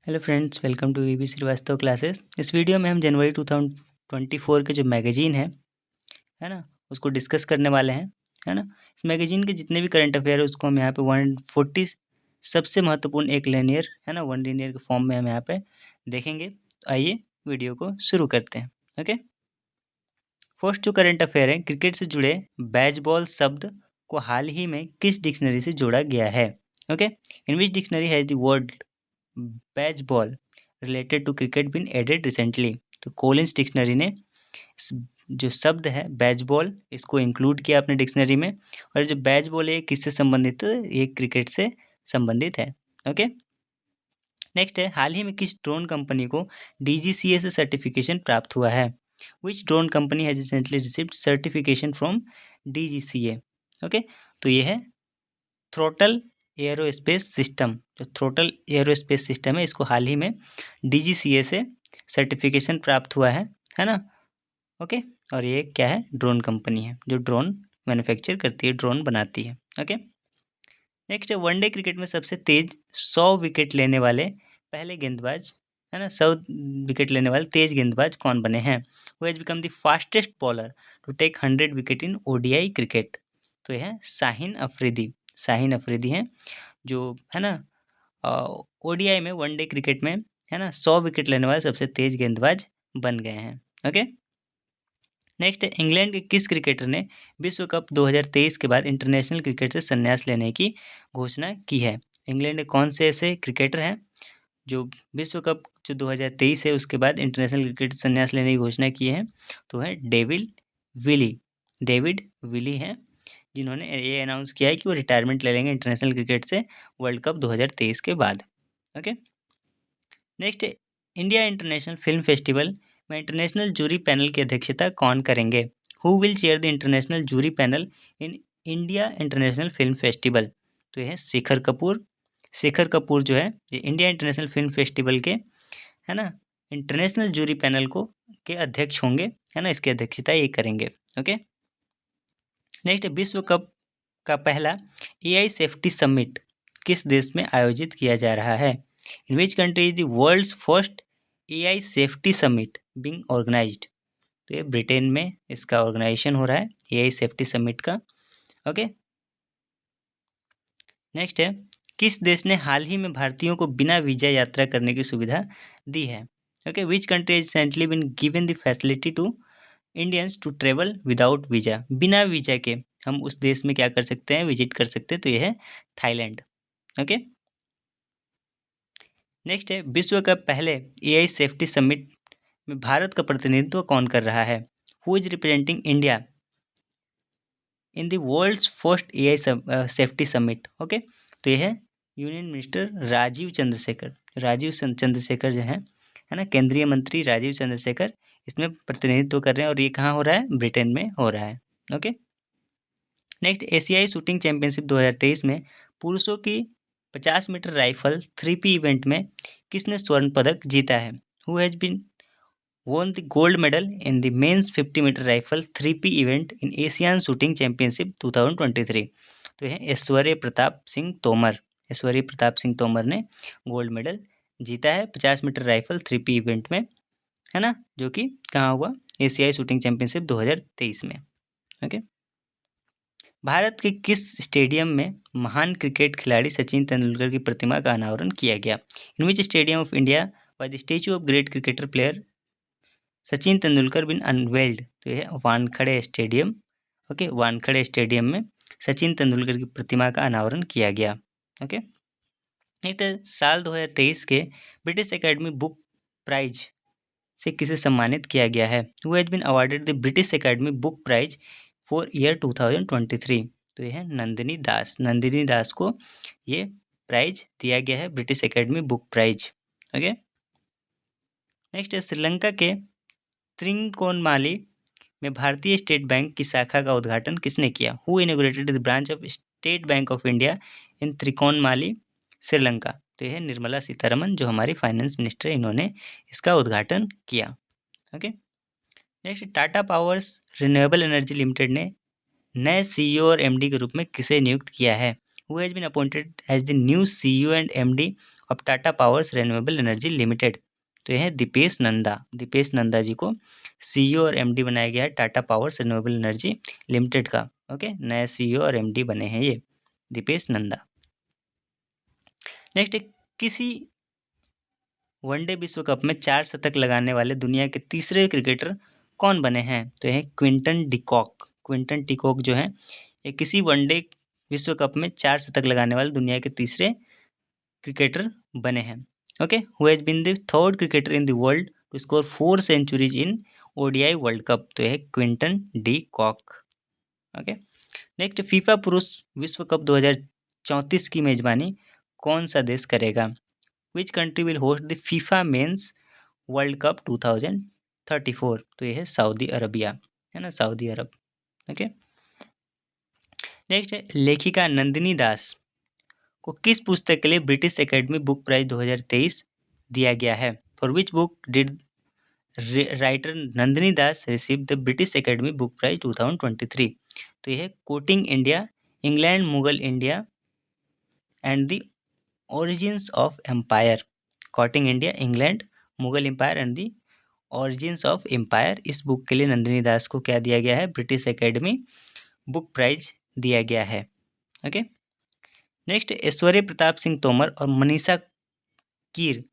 Hello friends, welcome to VB Srivastava classes. इस video में हम जनवरी 2024 के जो मैगजीन है ना, उसको डिस्कस करने वाले हैं, है ना। इस मैगजीन के जितने भी करंट अफेयर है उसको हम यहाँ पे 140 सबसे महत्वपूर्ण एक लीनियर है ना, वन लीनियर के फॉर्म में हम यहाँ पे देखेंगे। तो आइए वीडियो को शुरू करते हैं। ओके, फर्स्ट जो करंट अफेयर है, क्रिकेट से जुड़े बैजबॉल शब्द को हाल ही में किस डिक्शनरी से जोड़ा गया है? Okay, in which dictionary has the word baseball related to cricket been added recently? तो कोलिंस डिक्शनरी ने जो शब्द है बेसबॉल, इसको इंक्लूड किया अपने डिक्शनरी में। और जो बेसबॉल है किससे संबंधित है? ये क्रिकेट से संबंधित है। ओके, नेक्स्ट है, हाल ही में किस ड्रोन कंपनी को DGCA से सर्टिफिकेशन प्राप्त हुआ है? Which drone company has recently received certification from DGCA? Okay, तो ये है थ्रोटल एयरोस्पेस सिस्टम। जो थ्रोटल एयरोस्पेस सिस्टम है, इसको हाल ही में DGCA से सर्टिफिकेशन प्राप्त हुआ है ना। ओके, और ये क्या है? ड्रोन कंपनी है जो ड्रोन मैन्युफैक्चर करती है, ड्रोन बनाती है। ओके, नेक्स्ट है, वनडे क्रिकेट में सबसे तेज 100 विकेट लेने वाले पहले गेंदबाज, है ना, 100 विकेट लेने वाले तेज गेंदबाज कौन बने हैं? Who has become the fastest bowler to take 100 wicket in ODI cricket? तो यह है शाहीन अफरीदी। शाहीन अफरीदी हैं जो, है ना, ODI में, वनडे क्रिकेट में, है ना, 100 विकेट लेने वाले सबसे तेज गेंदबाज बन गए हैं। ओके, नेक्स्ट है, इंग्लैंड के किस क्रिकेटर ने विश्व कप 2023 के बाद इंटरनेशनल क्रिकेट से संन्यास लेने की घोषणा की है? इंग्लैंड के कौन से ऐसे क्रिकेटर हैं जो विश्व कप जो 2023 है उसके बाद इंटरनेशनल क्रिकेट से संन्यास लेने की घोषणा की है? तो है डेविड विली हैं, जिन्होंने ये अनाउंस किया है कि वो रिटायरमेंट ले लेंगे इंटरनेशनल क्रिकेट से वर्ल्ड कप 2023 के बाद। Okay, next, India international film festival में इंटरनेशनल जूरी पैनल की अध्यक्षता कौन करेंगे? Who will chair the international jury panel in India international film festival? तो ये है शेखर कपूर। शेखर कपूर जो है ये इंडिया इंटरनेशनल फिल्म फेस्टिवल के, है ना, इंटरनेशनल जूरी पैनल को के अध्यक्ष होंगे, है ना, इसकी अध्यक्षता ये करेंगे। ओके, नेक्स्ट, विश्व कप का पहला AI सेफ्टी समिट किस देश में आयोजित किया जा रहा है? In which country is the world's first AI safety summit being organised? तो ये ब्रिटेन में इसका ऑर्गेनाइजेशन हो रहा है AI सेफ्टी समिट का। ओके, नेक्स्ट है, किस देश ने हाल ही में भारतीयों को बिना वीजा यात्रा करने की सुविधा दी है? Okay, which country has recently been given the facility to Indians to travel without visa? बिना वीजा के हम उस देश में क्या कर सकते हैं? विजिट कर सकते हैं। तो ये है थाईलैंड। ओके, नेक्स्ट है, विश्व का पहले AI सेफ्टी समिट में भारत का प्रतिनिधित्व कौन कर रहा है? Who is representing India in the world's first AI safety summit? Okay, तो ये है यूनियन मिनिस्टर राजीव चंद्रशेखर। चंद्रशेखर जो है ना, केंद्रीय मंत्री राजीव चंद्रशेखर इसमें प्रतिनिधित्व कर रहे हैं, और ये कहाँ हो रहा है? ब्रिटेन में हो रहा है। ओके, नेक्स्ट, एशियाई शूटिंग चैंपियनशिप 2023 में पुरुषों की 50 मीटर राइफल 3P इवेंट में किसने स्वर्ण पदक जीता है? Who has been won the gold medal in the men's 50 metre rifle 3P event in Asian shooting championship 2023? तो यह ऐश्वर्य प्रताप सिंह तोमर। ऐश्वर्य प्रताप सिंह तोमर ने गोल्ड मेडल जीता है 50 मीटर राइफल 3P इवेंट में, है ना, जो कि कहाँ हुआ? एशियाई शूटिंग चैंपियनशिप 2023 में। ओके, भारत के किस स्टेडियम में महान क्रिकेट खिलाड़ी सचिन तेंदुलकर की प्रतिमा का अनावरण किया गया? In which stadium of India was the statue of great cricketer player Sachin Tendulkar been unveiled? तो यह Wankhede stadium. Okay, Wankhede stadium में सचिन तेंदुलकर की प्रतिमा का अनावरण किया गया। ओके, नेक्स्ट, साल 2023 के ब्रिटिश एकेडमी बुक प्राइज से किसे सम्मानित किया गया है? Who has been awarded the British academy book prize for year 2023? तो यह है नंदिनी दास। नंदिनी दास को ये प्राइज दिया गया है, British academy book prize. Okay, next है, श्रीलंका के त्रिकोणमाली में भारतीय स्टेट बैंक की शाखा का उद्घाटन किसने किया? Who inaugurated the branch of State Bank of India in Trincomalee, Sri Lanka? तो यह है निर्मला सीतारमन, जो हमारी फाइनेंस मिनिस्टर, इन्होंने इसका उद्घाटन किया। Okay, next, Tata powers renewable energy limited ने नए CEO और MD के रूप में किसे नियुक्त किया है? Who has been appointed as the new CEO and MD of Tata powers renewable energy limited. तो यह है दीपेश नंदा जी को CEO और MD बनाया गया है Tata powers renewable energy limited का। ओके, नए CEO और MD बने हैं ये दीपेश नंदा। नेक्स्ट, किसी वनडे विश्व कप में 4 शतक लगाने वाले दुनिया के तीसरे क्रिकेटर कौन बने हैं? तो यह क्विंटन डिकॉक जो है ये किसी वनडे विश्व कप में 4 शतक लगाने वाले दुनिया के तीसरे क्रिकेटर बने हैं। Okay, who has been the third cricketer in the world to score 4 centuries in ODI world cup? तो यह Quinton de Kock. Okay, next, FIFA पुरुष विश्व कप 2034 की मेजबानी कौन सा देश करेगा? Which country will host the FIFA mains world cup 2034? तो यह है सऊदी अरबिया, है ना, सऊदी अरब। ओके, नेक्स्ट है लेखिका नंदिनी दास को किस पुस्तक के लिए ब्रिटिश एकेडमी बुक प्राइज 2023 दिया गया है? For which book did writer Nandini Das receive the British academy book prize 2023? तो यह है courting India, England Mughal India and the origins of empire. Courting India, England Mughal empire and the origins of empire, इस book के लिए नंदिनी दास को क्या दिया गया है? ब्रिटिश एकेडमी बुक प्राइज दिया गया है। ओके, नेक्स्ट, ऐश्वर्य प्रताप सिंह तोमर और मनीषा कीर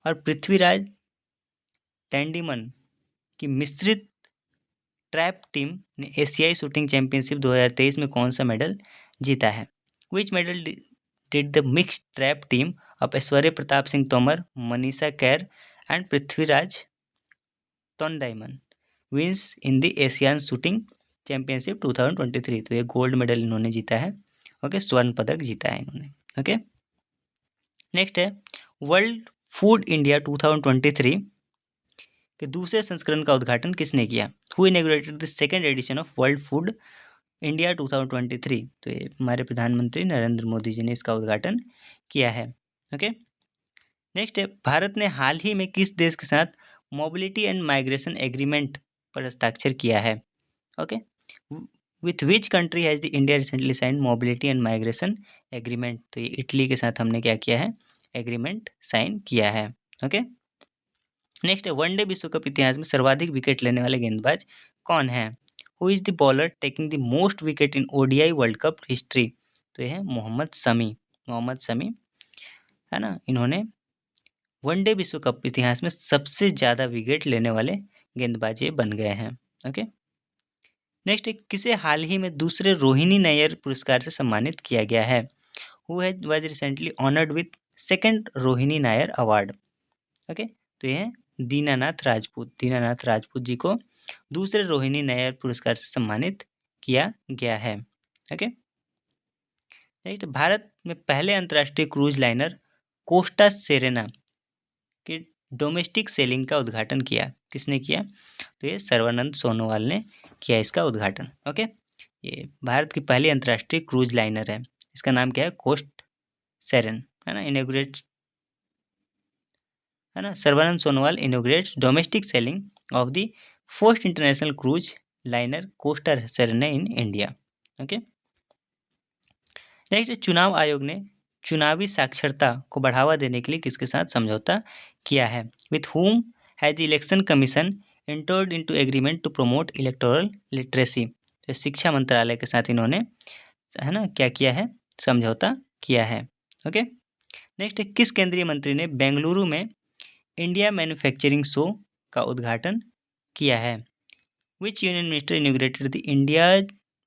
और पृथ्वीराज टैंडिमन की मिश्रित ट्रैप टीम ने एशियाई शूटिंग चैंपियनशिप 2023 में कौन सा मेडल जीता है? Which medal did the mixed trap team of Aishwary Pratap Singh Tomar, Manisha Keer and Prithviraj Tondaiman wins in the Asian shooting championship 2023? तो ये गोल्ड मेडल इन्होंने जीता है। ओके, स्वर्ण पदक जीता है इन्होंने। ओके, नेक्स्ट है वर्ल्ड फूड इंडिया 2023 के दूसरे संस्करण का उद्घाटन किसने किया? Who inaugurated the second edition of world food India 2023? तो ये हमारे प्रधानमंत्री नरेंद्र मोदी जी ने इसका उद्घाटन किया है। ओके, नेक्स्ट है भारत ने हाल ही में किस देश के साथ मोबिलिटी एंड माइग्रेशन एग्रीमेंट पर हस्ताक्षर किया है? Okay, with which country has the India recently sign mobility and migration agreement? तो ये इटली के साथ हमने क्या किया है? एग्रीमेंट साइन किया है। ओके, नेक्स्ट है वनडे विश्व कप इतिहास में सर्वाधिक विकेट लेने वाले गेंदबाज कौन है? Who is the bowler taking the most wicket in ODI world cup history? तो ये है मोहम्मद शमी, है ना, इन्होंने वनडे विश्व कप इतिहास में सबसे ज़्यादा विकेट लेने वाले गेंदबाज ये बन गए हैं। ओके, नेक्स्ट, किसे हाल ही में दूसरे रोहिणी नैयर पुरस्कार से सम्मानित किया गया है? Who has was recently honoured with second Rohini Nair award? Okay, तो ये है दीनानाथ राजपूत जी को दूसरे रोहिणी नायर पुरस्कार से सम्मानित किया गया है। ओके, नेक्स्ट, भारत में पहले अंतर्राष्ट्रीय क्रूज लाइनर कोस्टा सेरेना के डोमेस्टिक सेलिंग का उद्घाटन किया, किसने किया? तो ये सर्बानंद सोनोवाल ने किया इसका उद्घाटन। ओके, ये भारत की पहली अंतर्राष्ट्रीय क्रूज लाइनर है, इसका नाम क्या है? कोस्ट सेरेन, है ना, इनोग्रेट्स, है ना, Sarbananda Sonowal इनोग्रेट्स domestic selling of the first international cruise liner Costa Serena in India. Okay, next, चुनाव आयोग ने चुनावी साक्षरता को बढ़ावा देने के लिए किसके साथ समझौता किया है? With whom has the election commission entered into agreement to promote electoral literacy? तो शिक्षा मंत्रालय के साथ इन्होंने, है ना, क्या किया है? समझौता किया है। ओके, नेक्स्ट, किस केंद्रीय मंत्री ने बेंगलुरु में इंडिया मैन्युफैक्चरिंग शो का उद्घाटन किया है? विच union minister inaugurated the India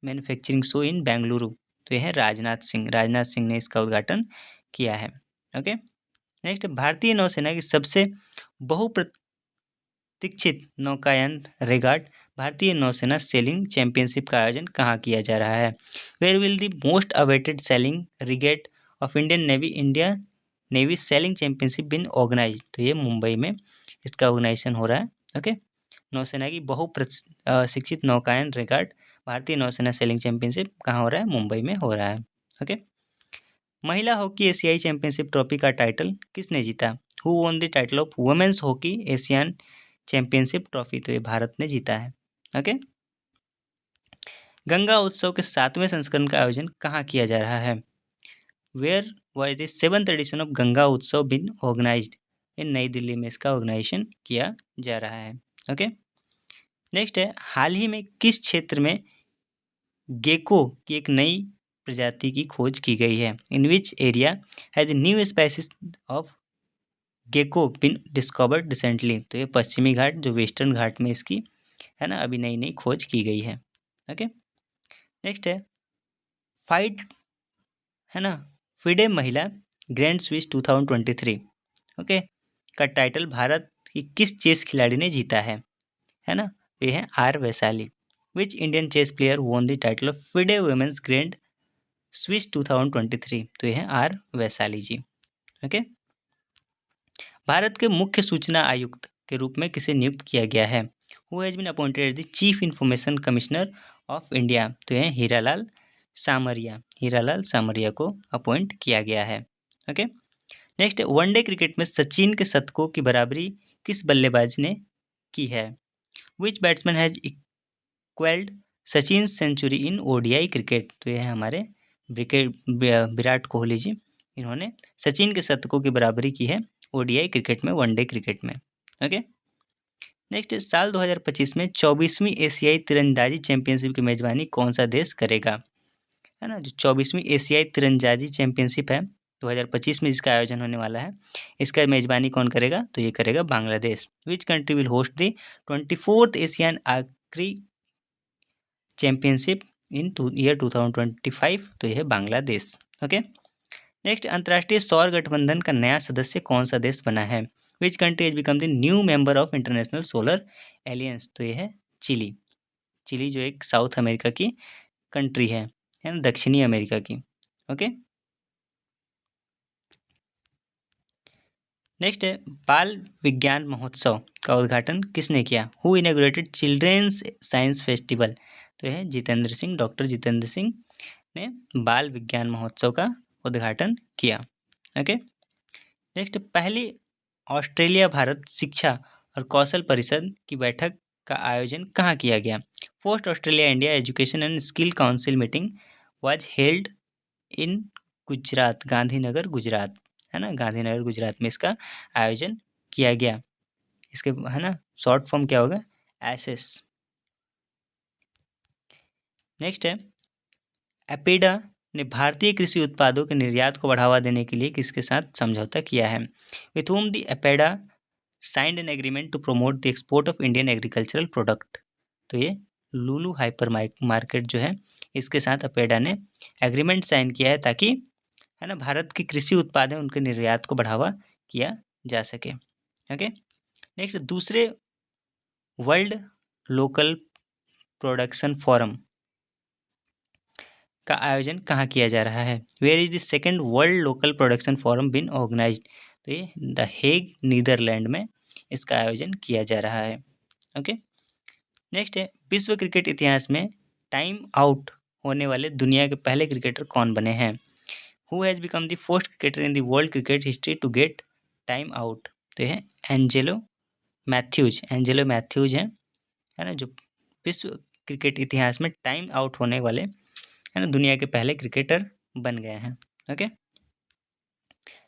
manufacturing show in Bengaluru? तो यह है राजनाथ सिंह ने इसका उद्घाटन किया है। ओके, नेक्स्ट, भारतीय नौसेना की सबसे बहुप्रतीक्षित नौकायन रेगाट भारतीय नौसेना सेलिंग चैंपियनशिप का आयोजन कहाँ किया जा रहा है? Where will the most awaited sailing regatta of India navy sailing championship been organise? तो ये मुंबई में इसका ऑर्गेनाइजेशन हो रहा है। ओके, नौसेना की बहुप्रशिक्षित नौकायन रेगाट भारतीय नौसेना सेलिंग चैंपियनशिप कहाँ हो रहा है? मुंबई में हो रहा है। ओके, महिला हॉकी एशियाई चैंपियनशिप ट्रॉफी का टाइटल किसने जीता? Who won the title of women's hockey Asian championship trophy? तो ये भारत ने जीता है। ओके, गंगा उत्सव के 7वें संस्करण का आयोजन कहाँ किया जा रहा है? Where was the 7th edition of Ganga Utsav been organised? In Nai Delhi में इसका ऑर्गेनाइजेशन किया जा रहा है। ओके, नेक्स्ट है, हाल ही में किस क्षेत्र में गेको की एक नई प्रजाति की खोज की गई है? In which area has new species of gecko been discovered recently? तो ये पश्चिमी घाट, जो वेस्टर्न घाट में इसकी है ना, अभी नई नई खोज की गई है। ओके, नेक्स्ट है, फाइट है ना, फिडे महिला ग्रैंड स्विस 2023 ओके का टाइटल भारत की किस चेस खिलाड़ी ने जीता है ना? ये है R Vaishali. Which Indian chess player won the title of FIDE women's grand Swiss 2023? तो ये है आर वैशाली जी। ओके, भारत के मुख्य सूचना आयुक्त के रूप में किसे नियुक्त किया गया है? Who has been appointed as the chief information commissioner of India? तो ये हीरालाल सामरिया, हीरालाल सामरिया को अपॉइंट किया गया है। ओके, नेक्स्ट, वनडे क्रिकेट में सचिन के शतकों की बराबरी किस बल्लेबाज ने की है? Which batsman has equalled Sachin century in ODI cricket? तो ये है हमारे विराट कोहली जी, इन्होंने सचिन के शतकों की बराबरी की है ओडीआई क्रिकेट में, वनडे क्रिकेट में। ओके, नेक्स्ट, साल 2025 में 24वीं एशियाई तीरंदाजी चैंपियनशिप की मेजबानी कौन सा देश करेगा? है ना, जो 24वीं एशियाई तीरंदाजी चैंपियनशिप है 2025 में जिसका आयोजन होने वाला है, इसका मेजबानी कौन करेगा? तो ये करेगा बांग्लादेश। विच country will host the 24th Asian archery championship in year 2025? तो यह है बांग्लादेश। ओके, नेक्स्ट, अंतर्राष्ट्रीय सौर गठबंधन का नया सदस्य कौन सा देश बना है? Which country has become the new member of international solar aliens? तो ये है चिली। चिली जो एक साउथ अमेरिका की कंट्री है ना, दक्षिणी अमेरिका की। ओके, नेक्स्ट है, बाल विज्ञान महोत्सव का उद्घाटन किसने किया? Who inaugurated children's science festival? तो यह है जितेंद्र सिंह, डॉक्टर जितेंद्र सिंह ने बाल विज्ञान महोत्सव का उद्घाटन किया। ओके, नेक्स्ट, पहली ऑस्ट्रेलिया भारत शिक्षा और कौशल परिषद की बैठक का आयोजन कहाँ किया गया? First Australia India education and skill council meeting was held in Gujarat, Gandhinagar Gujarat, है ना, गांधीनगर गुजरात में इसका आयोजन किया गया। इसके है ना शॉर्ट फॉर्म क्या होगा? एसएस। नेक्स्ट है, एपेडा ने भारतीय कृषि उत्पादों के निर्यात को बढ़ावा देने के लिए किसके साथ समझौता किया है? With whom the APEDA signed an agreement to promote the export of Indian agricultural product? तो ये लुलु हाइपर मार्केट जो है, इसके साथ अपेडा ने एग्रीमेंट साइन किया है ताकि है ना भारत के कृषि उत्पाद हैं उनके निर्यात को बढ़ावा किया जा सके। ओके, नेक्स्ट, दूसरे वर्ल्ड लोकल प्रोडक्शन फोरम का आयोजन कहाँ किया जा रहा है? Where is the second world local production forum been organised? तो ये द हेग, नीदरलैंड में इसका आयोजन किया जा रहा है। ओके, नेक्स्ट है, विश्व क्रिकेट इतिहास में टाइम आउट होने वाले दुनिया के पहले क्रिकेटर कौन बने हैं? Who has become the first cricketer in the world cricket history to get time out? तो है एंजेलो मैथ्यूज, एंजेलो मैथ्यूज है ना, जो विश्व क्रिकेट इतिहास में टाइम आउट होने वाले है ना दुनिया के पहले क्रिकेटर बन गए हैं। Okay,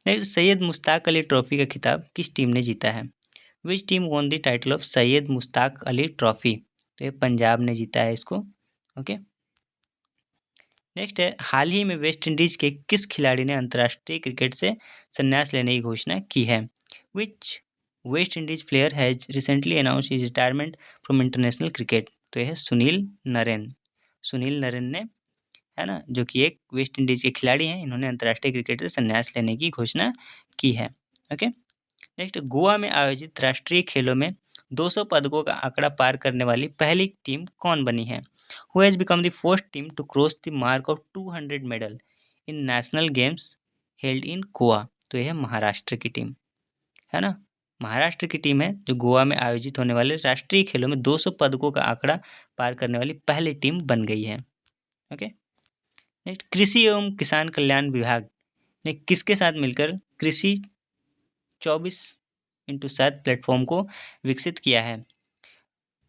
next, Syed Mushtaq Ali trophy का खिताब किस टीम ने जीता है? Which team von the title of Syed Mushtaq Ali trophy? तो ये पंजाब ने जीता है इसको। ओके, नेक्स्ट है, हाल ही में वेस्ट इंडीज के किस खिलाड़ी ने अंतर्राष्ट्रीय क्रिकेट से संन्यास लेने की घोषणा की है? Which West Indies player has recently announce his retirement from international cricket? तो यह है सुनील नरेन, सुनील नरेन ने है ना, जो कि एक वेस्ट इंडीज के खिलाड़ी हैं, इन्होंने अंतर्राष्ट्रीय क्रिकेट से संन्यास लेने की घोषणा की है। ओके, नेक्स्ट, गोवा में आयोजित राष्ट्रीय खेलों में 200 पदकों का आंकड़ा पार करने वाली पहली टीम कौन बनी है? Who has become the first team to cross the mark of 200 medal in national games held in Goa? तो यह है महाराष्ट्र की टीम, है ना, महाराष्ट्र की टीम है जो गोवा में आयोजित होने वाले राष्ट्रीय खेलों में 200 पदकों का आंकड़ा पार करने वाली पहली टीम बन गई है। ओके, नेक्स्ट, कृषि एवं किसान कल्याण विभाग ने किसके साथ मिलकर कृषि 24x7 प्लेटफॉर्म को विकसित किया है?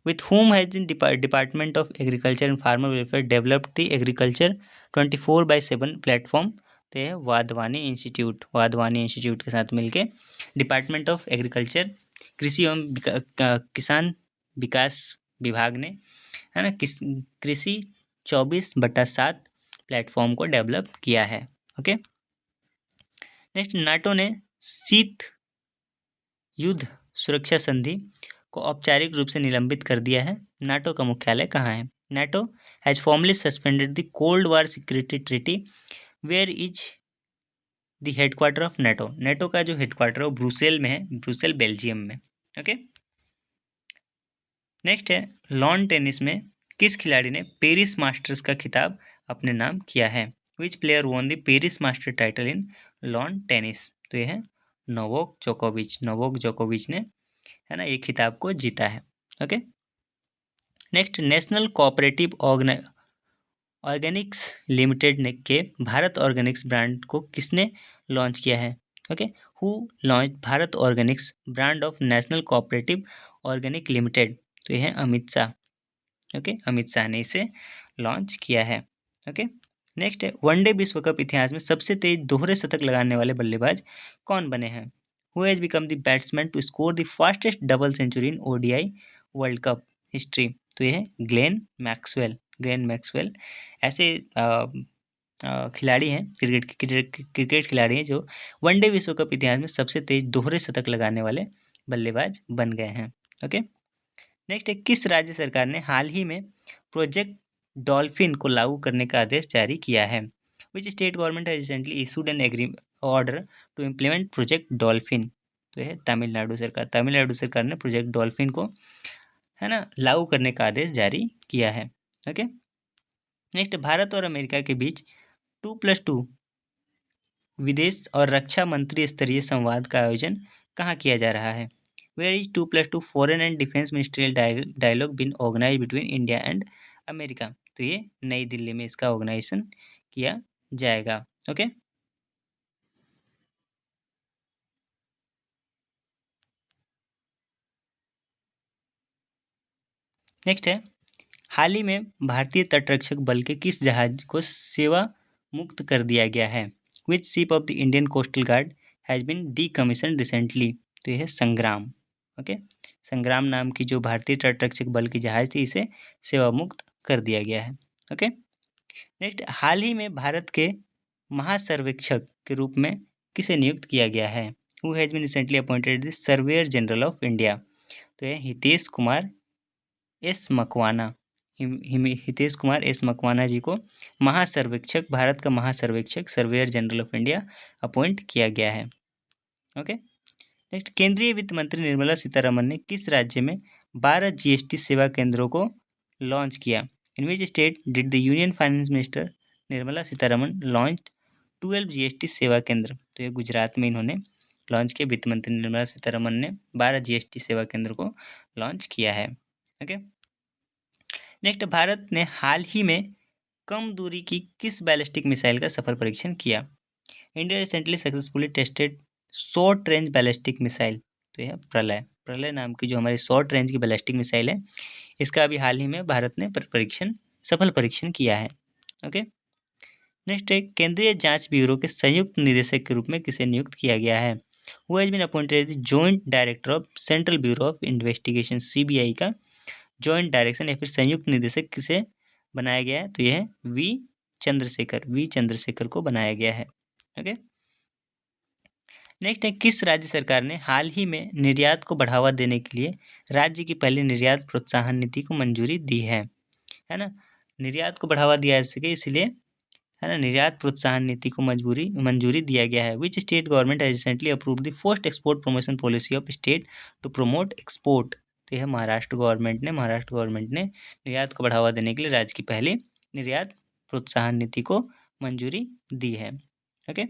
with whom has the Department of Agriculture and Farmer Welfare developed the Agriculture 24/7 platform? तो यह वाधवानी इंस्टीट्यूट के साथ मिलके डिपार्टमेंट ऑफ एग्रीकल्चर कृषि एवं किसान विकास विभाग ने, है ना, कृषि 24/7 प्लेटफॉर्म को डेवलप किया है। ओके, नेक्स्ट, नाटो ने शीत युद्ध सुरक्षा संधि को औपचारिक रूप से निलंबित कर दिया है। नाटो का मुख्यालय कहाँ है? NATO has formally suspended the cold war security treaty. Where is the headquarter of NATO? NATO का जो हेडक्वार्टर है वो ब्रुसेल में है, ब्रुसेल बेल्जियम में। ओके, नेक्स्ट है, लॉन टेनिस में किस खिलाड़ी ने पेरिस मास्टर्स का खिताब अपने नाम किया है? Which player won the Paris master title in lawn tennis? तो यह है नोवाक जोकोविच ने, है ना, ये खिताब को जीता है। Okay, next, national cooperative Organics limited ने के भारत ऑर्गेनिक्स ब्रांड को किसने लॉन्च किया है? Okay, who launch Bharat Organics brand of national cooperative organic limited? तो यह है अमित शाह। ओके, अमित शाह ने इसे लॉन्च किया है। ओके, नेक्स्ट है, वनडे विश्व कप इतिहास में सबसे तेज दोहरे शतक लगाने वाले बल्लेबाज कौन बने हैं? Who has become the batsman to score the fastest double century in ODI world cup history? तो यह है ग्लेन मैक्सवेल। ऐसे खिलाड़ी हैं, क्रिकेट खिलाड़ी हैं जो वनडे विश्व कप इतिहास में सबसे तेज दोहरे शतक लगाने वाले बल्लेबाज बन गए हैं। ओके, नेक्स्ट है, किस राज्य सरकार ने हाल ही में प्रोजेक्ट डॉल्फिन को लागू करने का आदेश जारी किया है? Which state government has recently issued an order to implement project dolphin? तो यह तमिलनाडु सरकार ने प्रोजेक्ट डॉल्फिन को, है ना, लागू करने का आदेश जारी किया है। ओके, नेक्स्ट, भारत और अमेरिका के बीच 2+2 विदेश और रक्षा मंत्री स्तरीय संवाद का आयोजन कहाँ किया जा रहा है? Where is 2+2 foreign and defence ministerial dialogue been organise between India and America? तो ये नई दिल्ली में इसका ऑर्गेनाइजेशन किया जाएगा। ओके, नेक्स्ट है, हाल ही में भारतीय तटरक्षक बल के किस जहाज को सेवा मुक्त कर दिया गया है? Which ship of the Indian coastal guard has been decommission recently? तो यह है संग्राम। ओके, संग्राम नाम की जो भारतीय तटरक्षक बल की जहाज थी, इसे सेवा मुक्त कर दिया गया है। ओके, नेक्स्ट, हाल ही में भारत के महासर्वेक्षक के रूप में किसे नियुक्त किया गया है? Who has been recently appointed the surveyor general of India? तो यह हितेश कुमार एस मकवाना जी को भारत का महासर्वेक्षक, surveyor general of India appoint किया गया है। ओके, नेक्स्ट, केंद्रीय वित्त मंत्री निर्मला सीतारमन ने किस राज्य में 12 जीएसटी सेवा केंद्रों को लॉन्च किया? In which state did the union finance minister Nirmala Sitharaman launch 12 GST Seva Kendra? तो ये गुजरात में इन्होंने लॉन्च किया। वित्त मंत्री निर्मला सीतारमन ने 12 जीएसटी सेवा केंद्र को लॉन्च किया है। ओके, नेक्स्ट, भारत ने हाल ही में कम दूरी की किस बैलिस्टिक मिसाइल का सफल परीक्षण किया? India recently successfully tested short range ballistic missile? तो यह प्रलय नाम की जो हमारी शॉर्ट रेंज की बैलिस्टिक मिसाइल है, इसका अभी हाल ही में भारत ने सफल परीक्षण किया है। ओके, नेक्स्ट है, केंद्रीय जांच ब्यूरो के संयुक्त निदेशक के रूप में किसे नियुक्त किया गया है? Who has been appointed joint director of central bureau of investigation, CBI का जॉइंट डायरेक्शन या फिर संयुक्त निदेशक किसे बनाया गया है? तो यह है वी चंद्रशेखर को बनाया गया है। ओके, नेक्स्ट है, किस राज्य सरकार ने हाल ही में निर्यात को बढ़ावा देने के लिए राज्य की पहली निर्यात प्रोत्साहन नीति को मंजूरी दी है ना? निर्यात को बढ़ावा दिया जा सके इसलिए, है ना, निर्यात प्रोत्साहन नीति को मंजूरी दिया गया है। Which state government has recently approved the first export promotion policy of state to promote export? तो यह महाराष्ट्र गवर्नमेंट ने निर्यात को बढ़ावा देने के लिए राज्य की पहली निर्यात प्रोत्साहन नीति को मंजूरी दी है। ओके,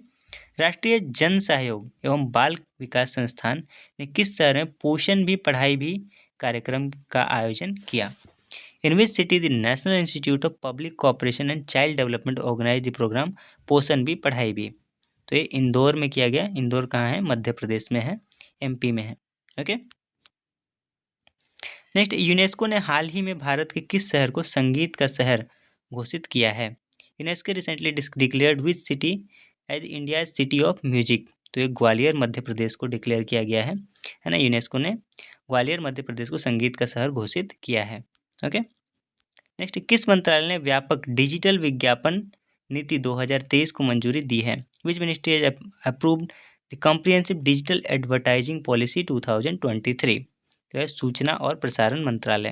राष्ट्रीय जन सहयोग एवं बाल विकास संस्थान ने किस शहर में पोषण भी पढ़ाई भी कार्यक्रम का आयोजन किया? In which city the national institute of public cooperation and child development organise the programme Poshan Bhi पढ़ाई भी? तो ये इंदौर में किया गया। इंदौर कहाँ है? मध्य प्रदेश में है, एमपी में है। ओके, नेक्स्ट, यूनेस्को ने हाल ही में भारत के किस शहर को संगीत का शहर घोषित किया है? UNESCO recently declared which city as India city of music. तो ये ग्वालियर मध्य प्रदेश को डिक्लेयर किया गया है ना। यूनेस्को ने ग्वालियर मध्य प्रदेश को संगीत का शहर घोषित किया है। ओके। नेक्स्ट, किस मंत्रालय ने व्यापक डिजिटल विज्ञापन नीति 2023 को मंजूरी दी है? Which ministry has approved the comprehensive digital advertising policy 2023? तो है सूचना और प्रसारण मंत्रालय,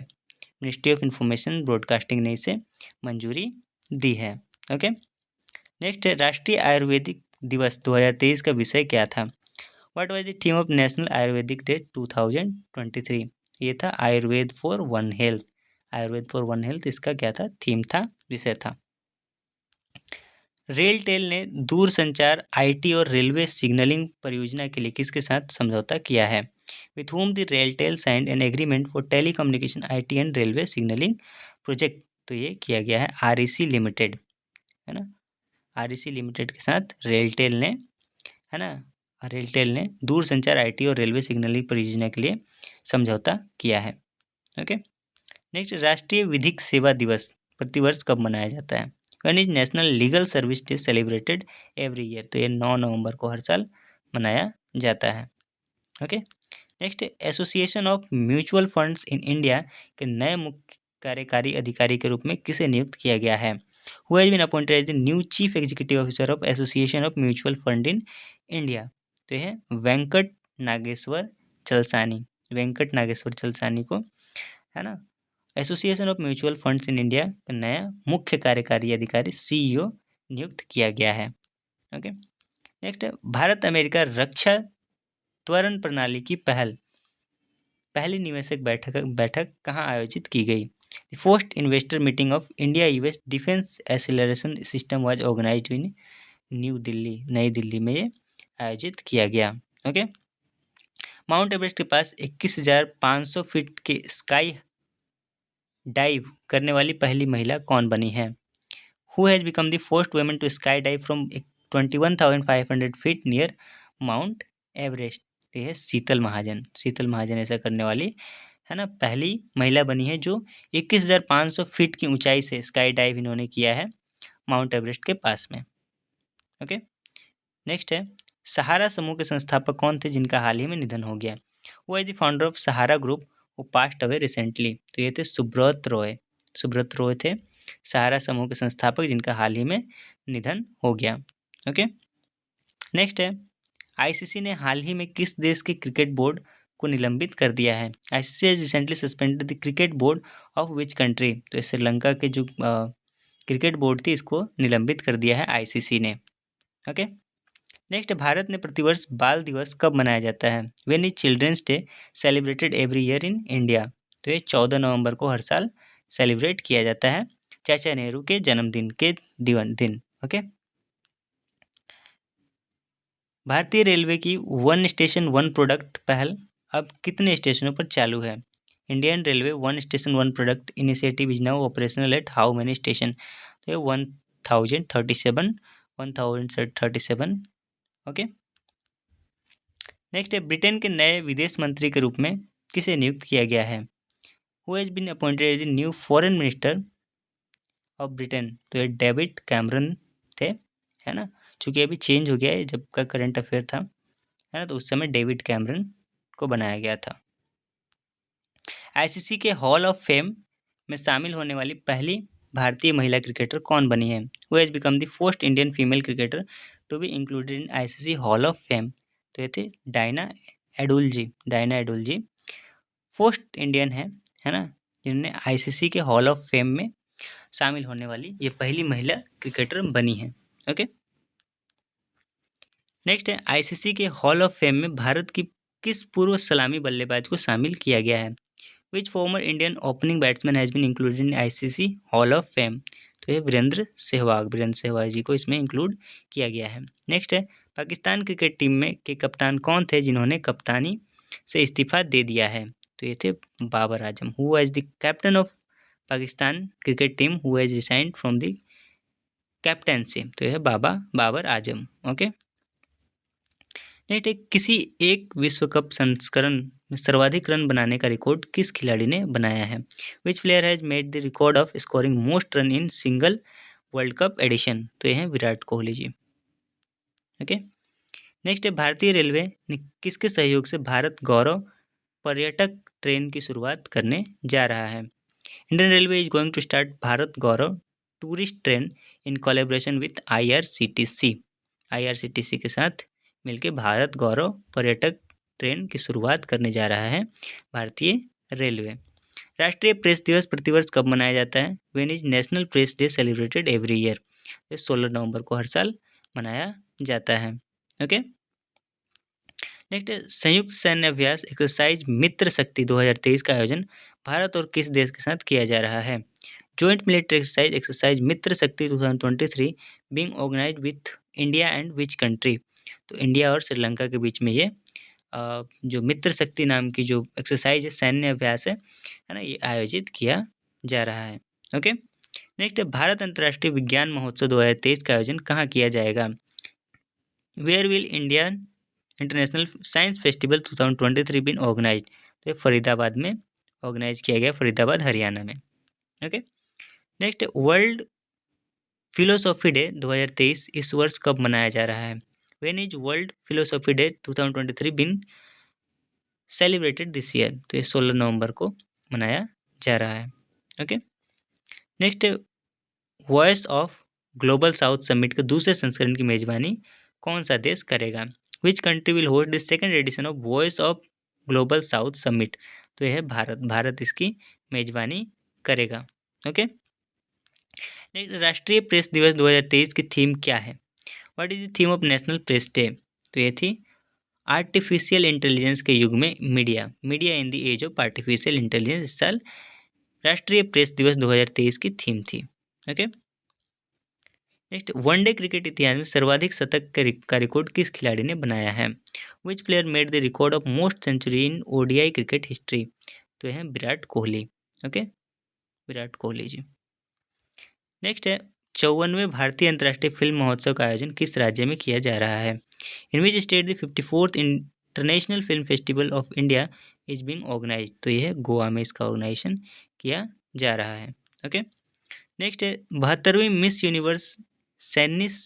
मिनिस्ट्री ऑफ इंफॉर्मेशन ब्रॉडकास्टिंग ने इसे मंजूरी दी है। ओके। नेक्स्ट, राष्ट्रीय आयुर्वेदिक दिवस 2023 का विषय क्या था? What was the theme of national Ayurvedic day 2023? ये था Ayurveda for one health. Ayurveda for one health इसका क्या था? थीम था, विषय था। रेलटेल ने दूरसंचार, आईटी और रेलवे सिग्नलिंग परियोजना के लिए किसके साथ समझौता किया है? With whom the RailTel signed an agreement for telecommunication, IT and railway signalling project. तो ये किया गया है आरईसी लिमिटेड, है ना। आरईसी लिमिटेड के साथ रेलटेल ने, है ना, रेलटेल ने दूरसंचार, आईटी और रेलवे सिग्नलिंग परियोजना के लिए समझौता किया है। ओके। नेक्स्ट, राष्ट्रीय विधिक सेवा दिवस प्रतिवर्ष कब मनाया जाता है? When is national legal service day celebrated every year? तो ये 9 नवंबर को हर साल मनाया जाता है। Okay. Next, association of mutual funds in India के नए मुख्य कार्यकारी अधिकारी के रूप में किसे नियुक्त किया गया है? Who has been appointed as the new chief executive officer of association of mutual fund in India? तो यह वेंकट नागेश्वर चलसानी। वेंकट नागेश्वर चलसानी को, है ना, association of mutual funds in India का नया मुख्य कार्यकारी अधिकारी सीईओ नियुक्त किया गया है। ओके। नेक्स्ट, भारत अमेरिका रक्षा त्वरण प्रणाली की पहली निवेशक बैठक कहाँ आयोजित की गई? The first investor meeting of India US defence acceleration system was organised in Nai Delhi में ये आयोजित किया गया। ओके। माउंट एवरेस्ट के पास 21,500 फीट के स्काई डाइव करने वाली पहली महिला कौन बनी है? Who has become the first women to sky dive from 21,500 feet near Mount Everest? ये है शीतल महाजन। शीतल महाजन ऐसा करने वाली, है ना, पहली महिला बनी है जो 21,500 फीट की ऊंचाई से स्काई डाइव इन्होंने किया है माउंट एवरेस्ट के पास में। ओके। नेक्स्ट है, सहारा समूह के संस्थापक कौन थे जिनका हाल ही में निधन हो गया? वो is the founder of Sahara group who passed away recently? तो ये थे सुब्रत रॉय। सुब्रत रॉय थे सहारा समूह के संस्थापक जिनका हाल ही में निधन हो गया। ओके। नेक्स्ट है, आईसीसी ने हाल ही में किस देश के क्रिकेट बोर्ड को निलंबित कर दिया है? ICC has recently suspended the cricket board of which country? तो श्रीलंका के जो क्रिकेट बोर्ड थी इसको निलंबित कर दिया है आईसीसी ने। ओके। नेक्स्ट, भारत में प्रतिवर्ष बाल दिवस कब मनाया जाता है? When is children's day celebrated every year in India? तो ये 14 नवंबर को हर साल सेलिब्रेट किया जाता है चाचा नेहरू के जन्मदिन के दिन। ओके। भारतीय रेलवे की वन स्टेशन वन प्रोडक्ट पहल अब कितने स्टेशनों पर चालू है? Indian railway one station one product initiative is now operational at how many station? तो ये 1037। ओके। नेक्स्ट है, ब्रिटेन के नए विदेश मंत्री के रूप में किसे नियुक्त किया गया है? Who has been appointed as the new foreign minister of Britain? तो ये डेविड कैमरन थे, है ना। चूंकि अभी चेंज हो गया है, जब का करंट अफेयर था, है ना, तो उस समय डेविड कैमरन को बनाया गया था। आईसीसी के हॉल ऑफ फेम में शामिल होने वाली पहली भारतीय महिला क्रिकेटर कौन बनी है? Who has become the first Indian female cricketer to be included in ICC hall of fame? तो ये थे Diana Edul ji. Diana Edul ji first Indian है ना, जिन्होंने आईसीसी के हॉल ऑफ फेम में शामिल होने वाली ये पहली महिला क्रिकेटर बनी है। ओके। नेक्स्ट है, आईसीसी के हॉल ऑफ फेम में भारत की किस पूर्व सलामी बल्लेबाज को शामिल किया गया है? Which former Indian opening batsman has been included in ICC hall of fame? तो ये वीरेंद्र सहवाग जी को इसमें इंक्लूड किया गया है। नेक्स्ट है, पाकिस्तान क्रिकेट टीम में के कप्तान कौन थे जिन्होंने कप्तानी से इस्तीफा दे दिया है? तो ये थे Babar Azam. Who has the captain of Pakistan cricket team who has resigned from the captaincy? तो यह बाबर आजम। ओके। नेक्स्ट है, किसी एक विश्व कप संस्करण में सर्वाधिक रन बनाने का रिकॉर्ड किस खिलाड़ी ने बनाया है? Which player has made the record of scoring most run in single world cup edition? तो ये हैं विराट कोहली जी। ओके, नेक्स्ट है, भारतीय रेलवे ने किसके सहयोग से भारत गौरव पर्यटक ट्रेन की शुरुआत करने जा रहा है? Indian railway is going to start Bharat Gaurav tourist train in collaboration with IRCTC. IRCTC के साथ मिलकर भारत गौरव पर्यटक ट्रेन की शुरुआत करने जा रहा है भारतीय रेलवे। राष्ट्रीय प्रेस दिवस प्रतिवर्ष कब मनाया जाता है? When is national press day celebrated every year? ये 16 नवंबर को हर साल मनाया जाता है। ओके, नेक्स्ट है, संयुक्त सैन्य अभ्यास एक्सरसाइज मित्र शक्ति 2023 का आयोजन भारत और किस देश के साथ किया जा रहा है? Joint military exercise Mitra Shakti 2023 being organised with India and which country? तो इंडिया और श्रीलंका के बीच में ये जो मित्र शक्ति नाम की जो एक्सरसाइज है, सैन्य अभ्यास है ना, ये आयोजित किया जा रहा है। ओके, नेक्स्ट है, भारत अंतर्राष्ट्रीय विज्ञान महोत्सव 2023 का आयोजन कहाँ किया जाएगा? Where will India international science festival 2023 been organised? तो ये फरीदाबाद में ऑर्गेनाइज किया गया, फरीदाबाद हरियाणा में। Okay, next, world philosophy day 2023 इस वर्ष कब मनाया जा रहा है? When is world philosophy day 2023 been celebrated this year? तो ये 16 नवंबर को मनाया जा रहा है। Okay, next, voice of global south summit के दूसरे संस्करण की मेजबानी कौन सा देश करेगा? Which country will host the second edition of voice of global south summit? तो यह है भारत। भारत इसकी मेजबानी करेगा। ओके, नेक्स्ट, राष्ट्रीय प्रेस दिवस 2023 की थीम क्या है? What is the theme of national press day? तो ये थी आर्टिफिशियल इंटेलिजेंस के युग में media, media in the age of artificial intelligence इस साल राष्ट्रीय प्रेस दिवस 2023 की थीम थी। ओके, नेक्स्ट, वनडे क्रिकेट इतिहास में सर्वाधिक शतक का रिकॉर्ड किस खिलाड़ी ने बनाया है? Which player made the record of most century in ODI cricket history? तो यह है विराट कोहली। ओके, विराट कोहली जी। नेक्स्ट है, 54वें भारतीय अंतर्राष्ट्रीय फिल्म महोत्सव का आयोजन किस राज्य में किया जा रहा है? In which state the 54th international film festival of India is being organised? तो यह है गोवा में इसका ऑर्गेनाइजेशन किया जा रहा है। ओके, नेक्स्ट है, 72वीं मिस यूनिवर्स सैनिस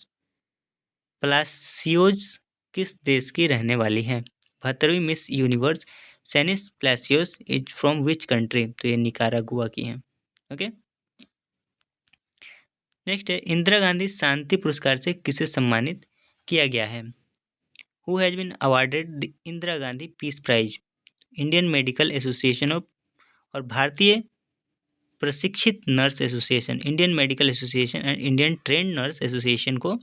प्लासियोज किस देश की रहने वाली हैं? 72वीं Miss Universe Sheynnis Palacios is from which country? तो ये निकारागुआ की हैं। ओके, नेक्स्ट है, इंदिरा गांधी शांति पुरस्कार से किसे सम्मानित किया गया है? Who has been awarded the Indira Gandhi peace prize? Indian medical association of और भारतीय प्रशिक्षित nurse association, Indian medical association and Indian trained nurse association को,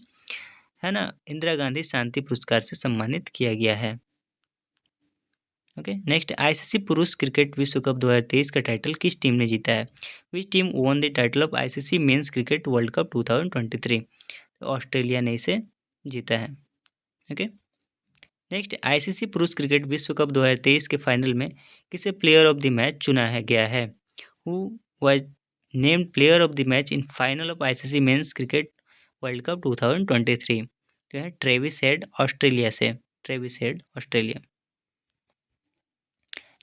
है ना, इंदिरा गांधी शांति पुरस्कार से सम्मानित किया गया है। ओके, नेक्स्ट, आईसीसी पुरुष क्रिकेट विश्व कप 2023 का टाइटल किस टीम ने जीता है? Which team von the title of ICC men's cricket world cup 2023? तो ऑस्ट्रेलिया ने इसे जीता है। ओके, नेक्स्ट, आईसीसी पुरुष क्रिकेट विश्व कप 2023 के फाइनल में किसे प्लेयर ऑफ द मैच चुना है गया है? Who was named player of the match in final of ICC men's cricket world cup 2023? तो है ट्रेविस हेड ऑस्ट्रेलिया से, ट्रेविस हेड ऑस्ट्रेलिया।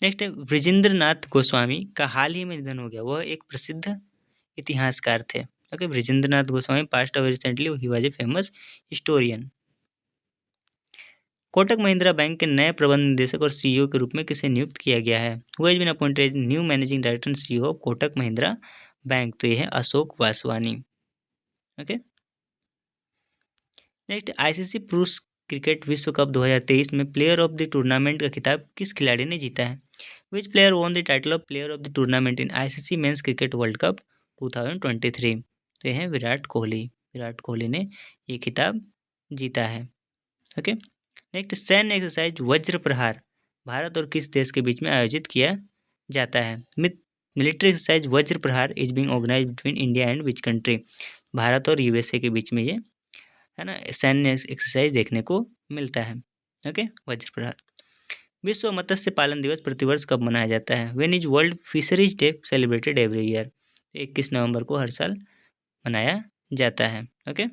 नेक्स्ट है, वृजेंद्र नाथ गोस्वामी का हाल ही में निधन हो गया, वह एक प्रसिद्ध इतिहासकार थे। Okay, Vrajendra Nath Goswami passed away recently, he was a famous historian. Kotak Mahindra bank के नए प्रबंध निदेशक और सीईओ के रूप में किसे नियुक्त किया गया है? Who has been appointed new managing director and CEO of Kotak Mahindra bank? तो यह है Ashok Vaswani. Okay, next, ICC पुरुष क्रिकेट विश्व कप 2023 में प्लेयर ऑफ द टूर्नामेंट का खिताब किस खिलाड़ी ने जीता है? Which player won the title of player of the tournament in ICC men's cricket world cup 2023? तो यह है विराट कोहली। विराट कोहली ने ये खिताब जीता है। ओके, नेक्स्ट, सैन्य एक्सरसाइज वज्र प्रहार भारत और किस देश के बीच में आयोजित किया जाता है? Military exercise Vajra Prahar is being organised between India and which country? भारत और यूएसए के बीच में ये, है ना, सैन्य एक्सरसाइज देखने को मिलता है। ओके, वज्र प्रहार। विश्व मत्स्य पालन दिवस प्रतिवर्ष कब मनाया जाता है? When is world fisheries day celebrated every year? 21 नवंबर को हर साल मनाया जाता है। ओके,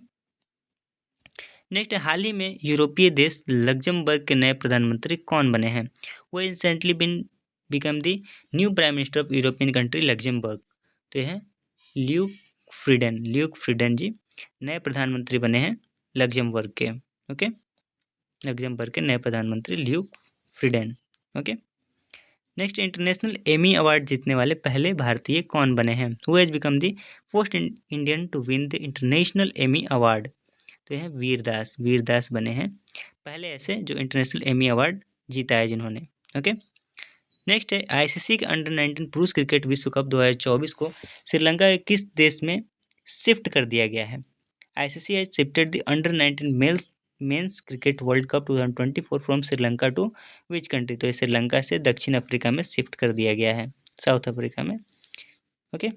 नेक्स्ट, हाल ही में यूरोपीय देश लग्जमबर्ग के नए प्रधानमंत्री कौन बने हैं? वो recently become the new prime minister of European country Luxembourg. तो ये है ल्यूक फ्रीडन जी नए प्रधानमंत्री बने हैं लग्जमबर्ग के। ओके, लग्जमबर्ग के नए प्रधानमंत्री Luc Frieden. Okay, next, international Emmy award जीतने वाले पहले भारतीय कौन बने हैं? Who has become the first Indian to win the international Emmy award? तो यह वीर दास बने हैं पहले ऐसे जो इंटरनेशनल एमी अवार्ड जीता है जिन्होंने। ओके, नेक्स्ट है आईसीसी के अंडर 19 पुरुष क्रिकेट विश्व कप 2024 को श्रीलंका के किस देश में शिफ्ट कर दिया गया है? ICC has shifted the under 19 men's cricket world cup 2024 from Sri Lanka to which country? तो ये श्रीलंका से दक्षिण अफ्रीका में शिफ्ट कर दिया गया है, साउथ अफ्रीका में। Okay,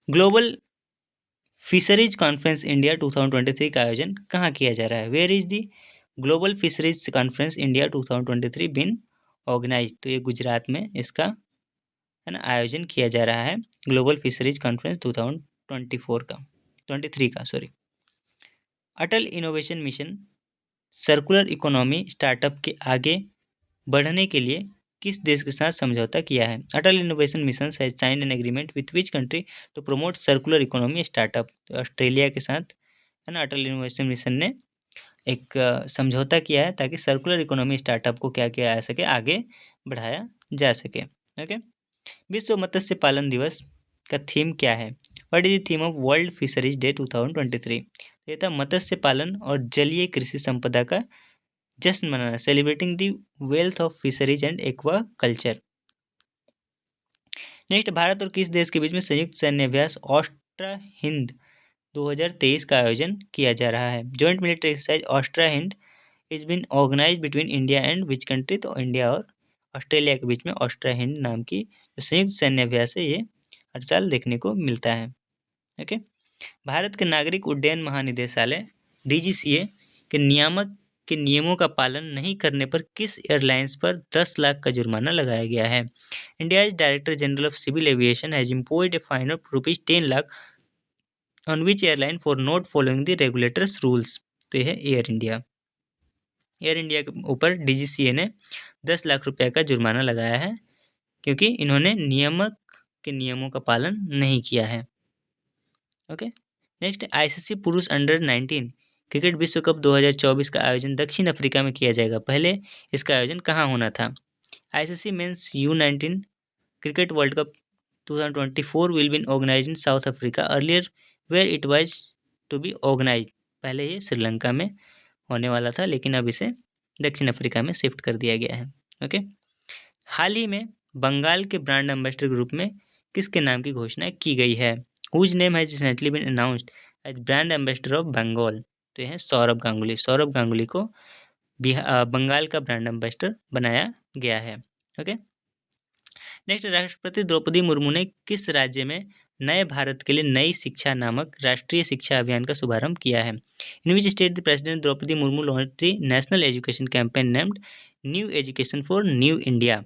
global fisheries conference India 2023 का आयोजन कहाँ किया जा रहा है? Where is the global fisheries conference India 2023 been organise? तो ये गुजरात में इसका है ना आयोजन किया जा रहा है, ग्लोबल फिशरीज कॉन्फ्रेंस 2023 का sorry. Atal innovation mission circular economy startup के आगे बढ़ने के लिए किस देश के साथ समझौता किया है? Atal innovation mission has signed an agreement with which country to promote circular economy startup? तो ऑस्ट्रेलिया के साथ है ना अटल इनोवेशन मिशन ने एक समझौता किया है ताकि सर्कुलर इकोनॉमी स्टार्टअप को क्या किया जा सके, आगे बढ़ाया जा सके। ओके, विश्व मत्स्य पालन दिवस का थीम क्या है? What is the theme of world fisheries day 2023? ये था मत्स्य पालन और जलीय कृषि संपदा का जश्न मनाना, celebrating the wealth of fisheries and aqua culture. Next, Bharat और किस देश के बीच में संयुक्त सैन्य अभ्यास ऑस्ट्रा हिंद 2023 का आयोजन किया जा रहा है? Joint military exercise AustraHind is been organise between India and which country? तो इंडिया और ऑस्ट्रेलिया के बीच में ऑस्ट्रा हिंद नाम की जो संयुक्त सैन्य अभ्यास है ये हर साल देखने को मिलता है। ओके, भारत के नागरिक उड्डयन महानिदेशालय डीजीसीए के नियमों का पालन नहीं करने पर किस एयरलाइंस पर 10 लाख का जुर्माना लगाया गया है? India's director general of civil aviation has imposed a fine of ₹10 lakh on which airline for not following the regulators rules? तो यह है एयर इंडिया। एयर इंडिया के ऊपर डीजीसीए ने 10 लाख रुपए का जुर्माना लगाया है क्योंकि इन्होंने नियमों का पालन नहीं किया है। ओके, नेक्स्ट, आईसीसी पुरुष अंडर 19 क्रिकेट विश्व कप 2024 का आयोजन दक्षिण अफ्रीका में किया जाएगा। पहले इसका आयोजन कहाँ होना था? ICC men's U19 cricket world cup 2024 will be organised in South Africa earlier where it was to be organised. पहले ये श्रीलंका में होने वाला था लेकिन अब इसे दक्षिण अफ्रीका में शिफ्ट कर दिया गया है। ओके, हाल ही में बंगाल के ब्रांड एम्बेसडर के रूप में किसके नाम की घोषणा की गई है? Whose name has recently been announced as brand ambassador of Bengal? तो यह है सौरभ गांगुली। सौरभ गांगुली को बंगाल का ब्रांड एम्बेसडर बनाया गया है। ओके, नेक्स्ट, राष्ट्रपति द्रौपदी मुर्मू ने किस राज्य में नए भारत के लिए नई शिक्षा नामक राष्ट्रीय शिक्षा अभियान का शुभारंभ किया है? In which state the president Droupadi Murmu launch the national education campaign named new education for new India?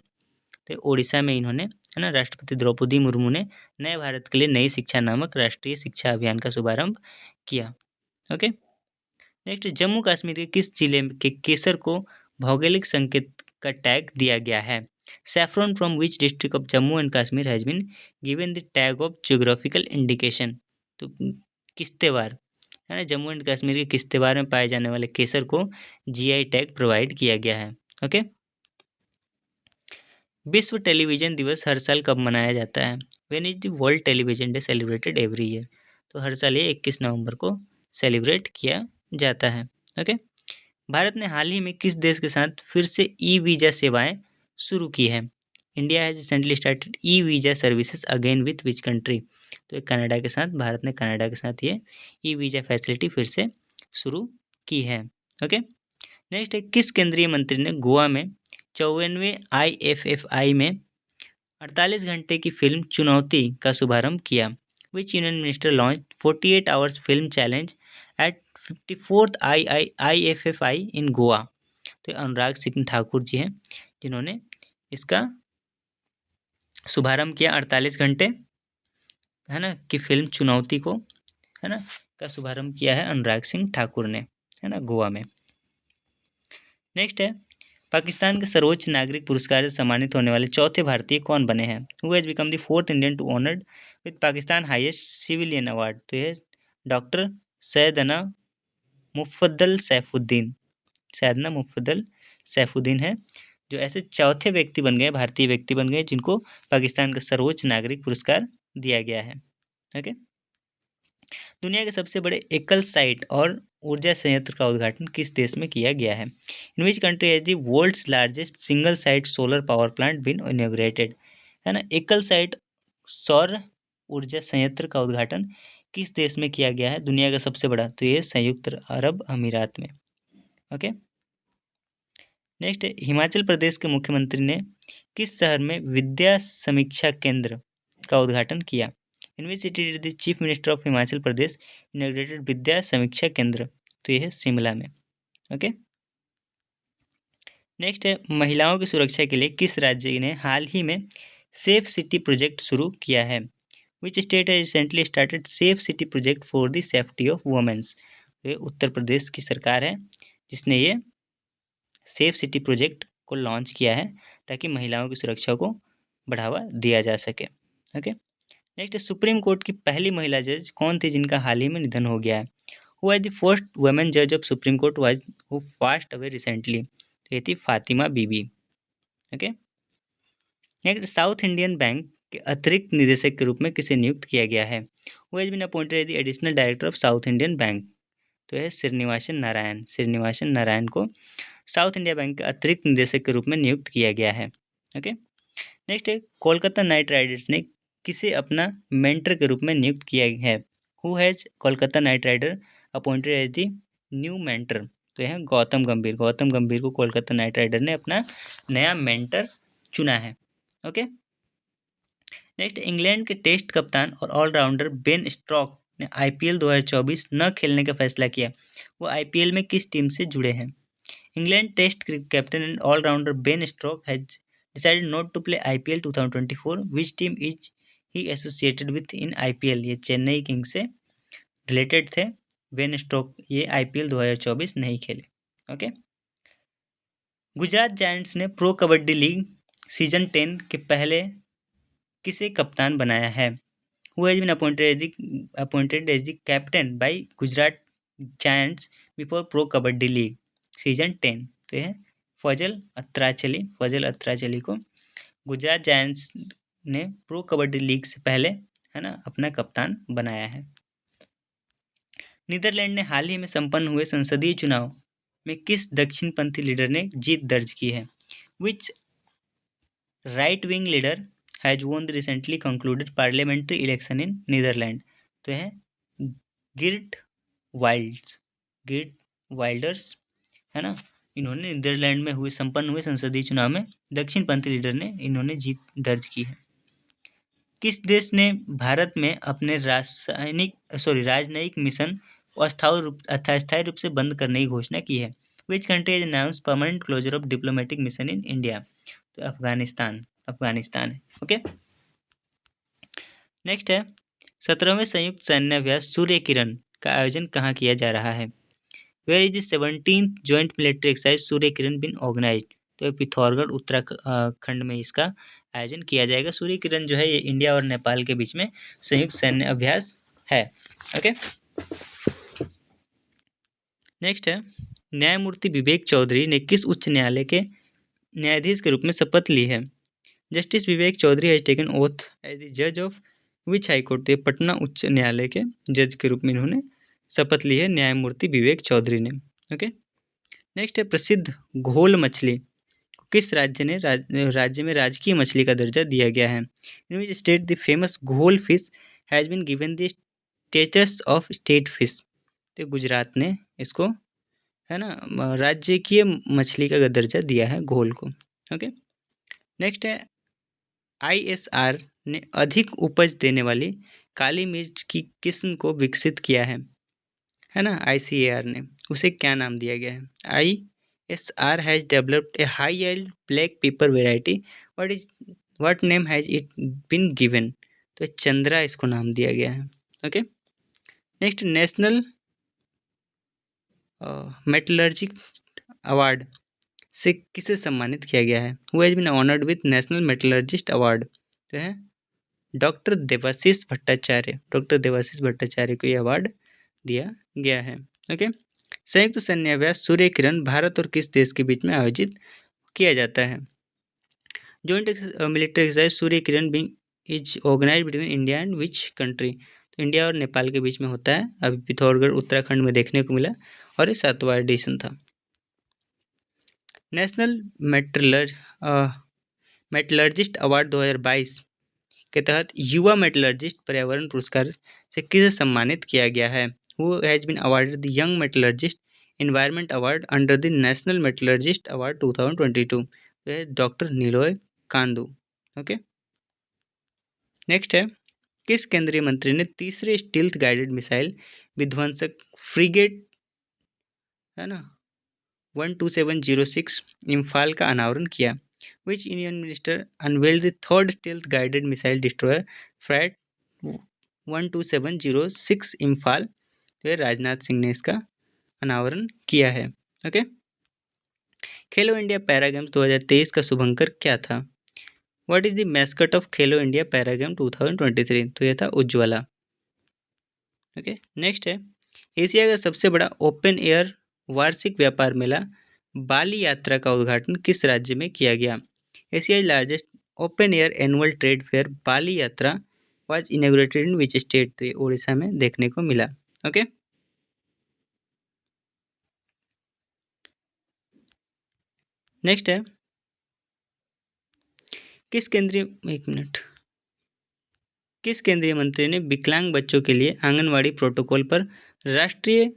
तो ओडिशा में इन्होंने है ना राष्ट्रपति द्रौपदी मुर्मू ने नए भारत के लिए नई शिक्षा नामक राष्ट्रीय शिक्षा अभियान का शुभारंभ किया। ओके, नेक्स्ट, जम्मू कश्मीर के किस जिले के केसर को भौगोलिक संकेत का टैग दिया गया है? Saffron from which district of Jammu and Kashmir has been given the tag of geographical indication? तो किश्तवाड़ है ना, जम्मू एंड कश्मीर के किश्तवाड़ में पाए जाने वाले केसर को जीआई टैग प्रोवाइड किया गया है। ओके, विश्व टेलीविजन दिवस हर साल कब मनाया जाता है? When is the world television day celebrated every year? तो हर साल ये 21 नवंबर को सेलिब्रेट किया जाता है। ओके, भारत ने हाल ही में किस देश के साथ फिर से ई वीज़ा सेवाएं शुरू की है? India has recently started e visa services again with which country? तो कनाडा के साथ भारत ने कनाडा के साथ ये ई वीज़ा फैसिलिटी फिर से शुरू की है। ओके, नेक्स्ट है, किस केंद्रीय मंत्री ने गोवा में 54वें IFFI में 48 घंटे की फिल्म चुनौती का शुभारंभ किया? Which union minister launch 48 hours film challenge eight 54th IFFI इन गोवा? तो अनुराग सिंह ठाकुर जी हैं जिन्होंने इसका शुभारंभ किया 48 घंटे है ना की फिल्म चुनौती को है ना का शुभारंभ किया है अनुराग सिंह ठाकुर ने, है ना, गोवा में। नेक्स्ट है, पाकिस्तान के सर्वोच्च नागरिक पुरस्कार से सम्मानित होने वाले चौथे भारतीय कौन बने हैं? Who has become the fourth Indian to honoured with Pakistan highest civilian award? तो ये डॉक्टर सैयदना मुफद्दल सैफुद्दीन, सैयदना मुफद्दल सैफुद्दीन है, जो ऐसे चौथे व्यक्ति बन गए, भारतीय व्यक्ति बन गए जिनको पाकिस्तान का सर्वोच्च नागरिक पुरस्कार दिया गया है। ओके। दुनिया के सबसे बड़े एकल साइट और ऊर्जा संयंत्र का उद्घाटन किस देश में किया गया है? In which country has the world's largest single site solar power plant been inaugurated? है ना, एकल साइट सौर ऊर्जा संयंत्र का उद्घाटन किस देश में किया गया है, दुनिया का सबसे बड़ा? तो ये संयुक्त अरब अमीरात में। ओके। नेक्स्ट है, हिमाचल प्रदेश के मुख्यमंत्री ने किस शहर में विद्या समीक्षा केंद्र का उद्घाटन किया? In which city did the chief minister of Himachal Pradesh inaugurated Vidya Samiksha Kendra? तो यह है शिमला में। ओके। नेक्स्ट है, महिलाओं की सुरक्षा के लिए किस राज्य ने हाल ही में सेफ सिटी प्रोजेक्ट शुरू किया है? विच स्टेट है recently started safe city project for the safety of women's? ये उत्तर प्रदेश की सरकार है जिसने ये सेफ सिटी प्रोजेक्ट को लॉन्च किया है ताकि महिलाओं की सुरक्षा को बढ़ावा दिया जा सके। ओके। नेक्स्ट, सुप्रीम कोर्ट की पहली महिला जज कौन थी जिनका हाल ही में निधन हो गया है? Who was the first women जज of supreme court was who passed away recently? तो ये थी Fatima Bibi. Okay. Next, South Indian bank के अतिरिक्त निदेशक के रूप में किसे नियुक्त किया गया है? Who has been appointed as the additional director of South Indian bank? तो है श्रीनिवासन नारायण। श्रीनिवासन नारायण को साउथ इंडिया बैंक के अतिरिक्त निदेशक के रूप में नियुक्त किया गया है। ओके। नेक्स्ट है, कोलकाता नाइट राइडर्स ने किसे अपना मेंटर के रूप में नियुक्त किया है? Who has Kolkata Knight Rider appointed as the new mentor? तो यह गौतम गंभीर। गौतम गंभीर को कोलकाता नाइट राइडर ने अपना नया मेंटर चुना है। ओके। नेक्स्ट, इंग्लैंड के टेस्ट कप्तान और ऑलराउंडर बेन स्टोक्स ने आईपीएल 2024 न खेलने का फैसला किया। वो आईपीएल में किस टीम से जुड़े हैं? England test captain and all rounder Ben Stokes has decided not to play IPL 2024. Which team is he associated with in IPL? ये चेन्नई किंग्स से रिलेटेड थे। बेन स्टोक ये IPL 2024 नहीं खेले। ओके। गुजरात जायंट्स ने प्रो कबड्डी लीग सीजन 10 के पहले किसे कप्तान बनाया है? Who has been appointed as the captain by Gujarat Giants before Pro Kabaddi League season 10? तो यह फजल अत्राचली। फजल अत्राचली को गुजरात जायंट्स ने प्रो कबड्डी लीग से पहले, है ना, अपना कप्तान बनाया है। नीदरलैंड ने हाल ही में संपन्न हुए संसदीय चुनाव में किस दक्षिणपंथी लीडर ने जीत दर्ज की है? Which right wing leader has won the recently concluded parliamentary election in Netherland? तो है गिर्ट वाइल्ड्स। गिर्ट वाइल्डर्स, है ना, इन्होंने नीदरलैंड में संपन्न हुए संसदीय चुनाव में दक्षिणपंथी लीडर ने इन्होंने जीत दर्ज की है। किस देश ने भारत में अपने राजनयिक मिशन अस्थायी रूप से बंद करने की घोषणा की है? Which country has announced permanent closure of diplomatic mission in India? तो अफगानिस्तान। अफगानिस्तान है। ओके। नेक्स्ट है, 17वें संयुक्त सैन्य अभ्यास सूर्य किरण का आयोजन कहाँ किया जा रहा है? Where is the 17th joint military exercise Surya Kiran been organised? तो पिथौरगढ़ उत्तराखंड में इसका आयोजन किया जाएगा। सूर्य किरण जो है ये इंडिया और नेपाल के बीच में संयुक्त सैन्य अभ्यास है। ओके। नेक्स्ट है, न्यायमूर्ति विवेक चौधरी ने किस उच्च न्यायालय के न्यायाधीश के रूप में शपथ ली है? Justice Vivek Chaudhary has taken oath as the जज ऑफ विच हाई कोर्ट? तो पटना उच्च न्यायालय के जज के रूप में इन्होंने शपथ ली है न्यायमूर्ति विवेक चौधरी ने। ओके। नेक्स्ट है, प्रसिद्ध घोल मछली किस राज्य में राजकीय मछली का दर्जा दिया गया है? In which state the famous ghol fish has been given the status of state fish? तो गुजरात ने इसको, है ना, राज्यकीय मछली का दर्जा दिया है घोल को। ओके। नेक्स्ट है, ISR ने अधिक उपज देने वाली काली मिर्च की किस्म को विकसित किया है ना, ICAR ने, उसे क्या नाम दिया गया है? ISR has developed a high yield black pepper variety. What name has it been given? तो चंद्रा इसको नाम दिया गया है। Okay. Next, national metallurgy award से किसे सम्मानित किया गया है? Who has been honoured with national metallurgist award? तो है डॉक्टर देवाशीष भट्टाचार्य। डॉक्टर देवाशीष भट्टाचार्य को यह अवार्ड दिया गया है। ओके। संयुक्त सैन्य अभ्यास सूर्य किरण भारत और किस देश के बीच में आयोजित किया जाता है? Joint military exercise Surya Kiran being is organise between India and which country? तो इंडिया और नेपाल के बीच में होता है। अभी पिथौरगढ़ उत्तराखंड में देखने को मिला और ये 7वां एडिशन था। नेशनल मेटलर्जिस्ट अवार्ड 2022 के तहत युवा मेटलर्जिस्ट पर्यावरण पुरस्कार से किसे सम्मानित किया गया है? Who has been awarded the young metallurgist environment award under the national metallurgist award 2022? तो है doctor Niloy Kundu. Okay. Next है, किस केंद्रीय मंत्री ने तीसरे स्टील्थ गाइडेड मिसाइल विध्वंसक फ्रिगेट है ना 12706 इम्फाल का अनावरण किया? Which Indian minister unveiled the third stealth guided missile destroyer frigate 12706 Imphal? तो राजनाथ सिंह ने इसका अनावरण किया है। ओके। खेलो इंडिया पैरा गेम्स 2023 का शुभंकर क्या था? What is the mascot of Khelo India para game 2023? तो यह था उज्ज्वला। ओके। नेक्स्ट है, एशिया का सबसे बड़ा ओपन एयर वार्षिक व्यापार मेला बाली यात्रा का उद्घाटन किस राज्य में किया गया? Asia largest open air annual trade fair Bali Yatra was inaugurated in which state? तो ये उड़ीसा में देखने को मिला। ओके। नेक्स्ट है, किस केंद्रीय मंत्री ने विकलांग बच्चों के लिए आंगनवाड़ी प्रोटोकॉल पर राष्ट्रीय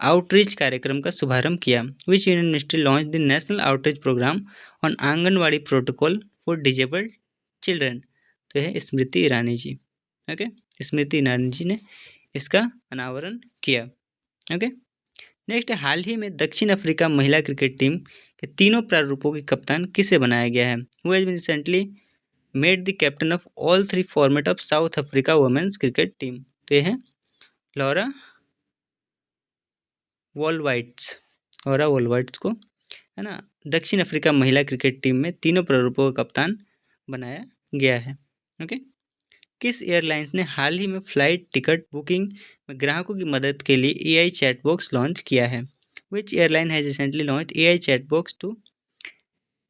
आउटरीच कार्यक्रम का शुभारंभ किया? Which union ministry launch the national outreach programme on anganwadi protocol for disabled children? तो है स्मृति ईरानी जी। ओके। स्मृति ईरानी जी ने इसका अनावरण किया। ओके। नेक्स्ट, हाल ही में दक्षिण अफ्रीका महिला क्रिकेट टीम के तीनों प्रारूपों के कप्तान किसे बनाया गया है? Who has been recently made the captain of all 3 format of South Africa women's cricket team? तो ये है लॉरा वॉलवाइट्स को है ना दक्षिण अफ्रीका महिला क्रिकेट टीम में तीनों प्रारूपों का कप्तान बनाया गया है। ओके। किस एयरलाइंस ने हाल ही में फ्लाइट टिकट बुकिंग में ग्राहकों की मदद के लिए एआई चैट बॉक्स लॉन्च किया है? Which airline has recently launch AI chat box to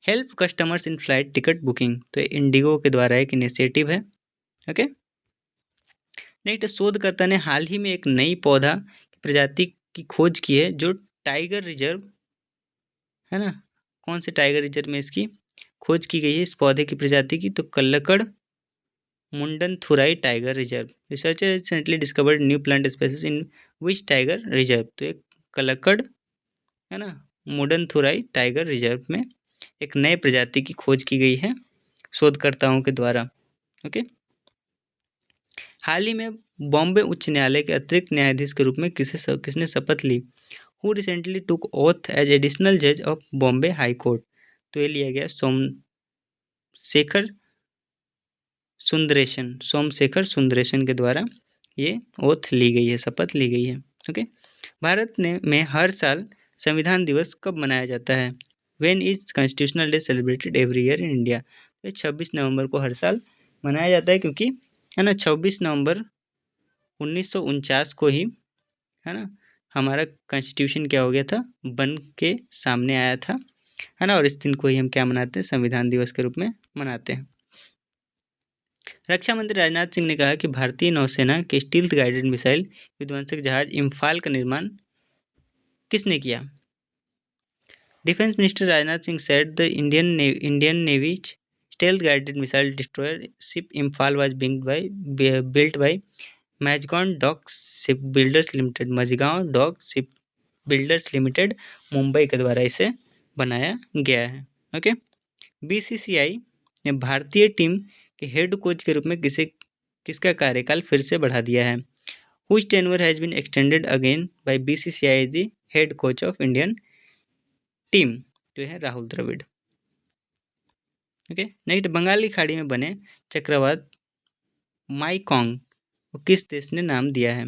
help customers in flight ticket booking? तो इंडिगो के द्वारा एक इनिशिएटिव है। ओके। नेक्स्ट, शोधकर्ता ने हाल ही में एक नई पौधा की प्रजाति की खोज की है जो टाइगर रिजर्व है ना कौन से टाइगर रिजर्व में इसकी खोज की गई है इस पौधे की प्रजाति की? तो Kalakkad Mundanthurai tiger reserve. Researcher recently discovered new plant species in which tiger reserve? तो एक कल्लकड़ है ना मुंडनथुराई टाइगर रिजर्व में एक नए प्रजाति की खोज की गई है शोधकर्ताओं के द्वारा। ओके। हाल ही में बॉम्बे उच्च न्यायालय के अतिरिक्त न्यायाधीश के रूप में किसने शपथ ली? Who recently took oath as additional जज ऑफ बॉम्बे हाई कोर्ट? तो ये लिया गया सोमशेखर सुंदरेशन के द्वारा ये ओथ ली गई है, शपथ ली गई है। ओके। भारत में हर साल संविधान दिवस कब मनाया जाता है? When is constitutional day celebrated every year in India? तो 26 नवंबर को हर साल मनाया जाता है क्योंकि है ना 26 नवंबर 1949 को ही है ना हमारा कॉन्स्टिट्यूशन क्या हो गया था बन के सामने आया था है ना और इस दिन को ही हम क्या मनाते हैं संविधान दिवस के रूप में मनाते हैं। रक्षा मंत्री राजनाथ सिंह ने कहा कि भारतीय नौसेना के स्टील्थ गाइडेड मिसाइल विध्वंसक जहाज इम्फाल का निर्माण किसने किया? Defence minister Rajnath Singh said the Indian Navy's stealth guided missile destroyer ship Imphal was built by Mazagon Dock Shipbuilders Limited, Mazagon dock ship builders limited Mumbai के द्वारा इसे बनाया गया है। ओके। बीसीसीआई ने भारतीय टीम के हेड कोच के रूप में किसका कार्यकाल फिर से बढ़ा दिया है? Whose tenure has been extended again by BCCI as the head coach of Indian team? तो है राहुल द्रविड़। ओके। नेक्स्ट, बंगाल की खाड़ी में बने चक्रवात माईकॉन्ग को किस देश ने नाम दिया है?